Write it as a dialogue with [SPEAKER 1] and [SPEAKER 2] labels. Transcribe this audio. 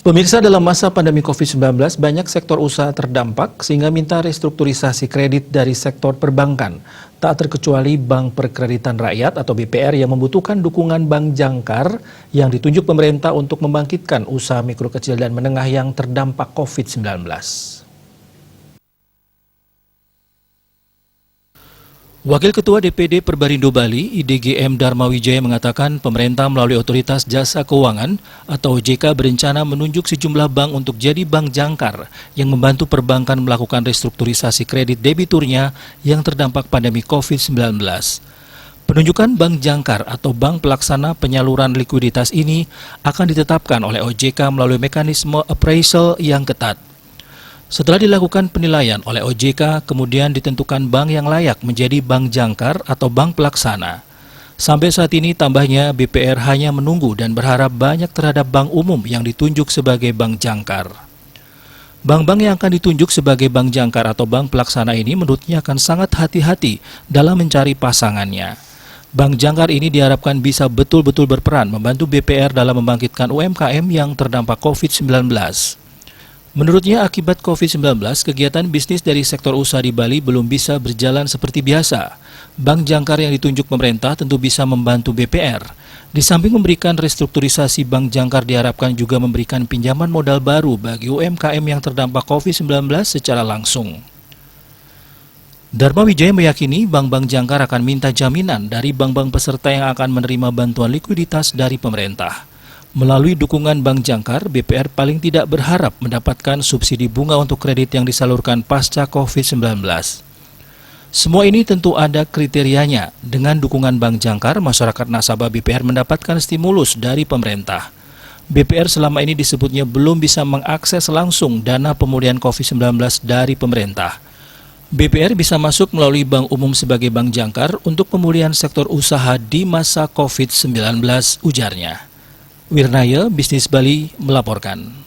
[SPEAKER 1] Pemirsa, dalam masa pandemi COVID-19, banyak sektor usaha terdampak sehingga minta restrukturisasi kredit dari sektor perbankan. Tak terkecuali Bank Perkreditan Rakyat atau BPR yang membutuhkan dukungan bank jangkar yang ditunjuk pemerintah untuk membangkitkan usaha mikro kecil dan menengah yang terdampak COVID-19. Wakil Ketua DPD Perbarindo Bali, IDGM Dharma Wijaya mengatakan pemerintah melalui Otoritas Jasa Keuangan atau OJK berencana menunjuk sejumlah bank untuk jadi bank jangkar yang membantu perbankan melakukan restrukturisasi kredit debiturnya yang terdampak pandemi COVID-19. Penunjukan bank jangkar atau bank pelaksana penyaluran likuiditas ini akan ditetapkan oleh OJK melalui mekanisme appraisal yang ketat. Setelah dilakukan penilaian oleh OJK, kemudian ditentukan bank yang layak menjadi bank jangkar atau bank pelaksana. Sampai saat ini tambahnya BPR hanya menunggu dan berharap banyak terhadap bank umum yang ditunjuk sebagai bank jangkar. Bank-bank yang akan ditunjuk sebagai bank jangkar atau bank pelaksana ini menurutnya akan sangat hati-hati dalam mencari pasangannya. Bank jangkar ini diharapkan bisa betul-betul berperan membantu BPR dalam membangkitkan UMKM yang terdampak COVID-19. Menurutnya, akibat COVID-19, kegiatan bisnis dari sektor usaha di Bali belum bisa berjalan seperti biasa. Bank jangkar yang ditunjuk pemerintah tentu bisa membantu BPR. Di samping memberikan restrukturisasi, bank jangkar diharapkan juga memberikan pinjaman modal baru bagi UMKM yang terdampak COVID-19 secara langsung. Dharma Wijaya meyakini bank-bank jangkar akan minta jaminan dari bank-bank peserta yang akan menerima bantuan likuiditas dari pemerintah. Melalui dukungan bank jangkar, BPR paling tidak berharap mendapatkan subsidi bunga untuk kredit yang disalurkan pasca COVID-19. Semua ini tentu ada kriterianya. Dengan dukungan bank jangkar, masyarakat nasabah BPR mendapatkan stimulus dari pemerintah. BPR selama ini disebutnya belum bisa mengakses langsung dana pemulihan COVID-19 dari pemerintah. BPR bisa masuk melalui bank umum sebagai bank jangkar untuk pemulihan sektor usaha di masa COVID-19, ujarnya. Wirnaya, Bisnis Bali melaporkan.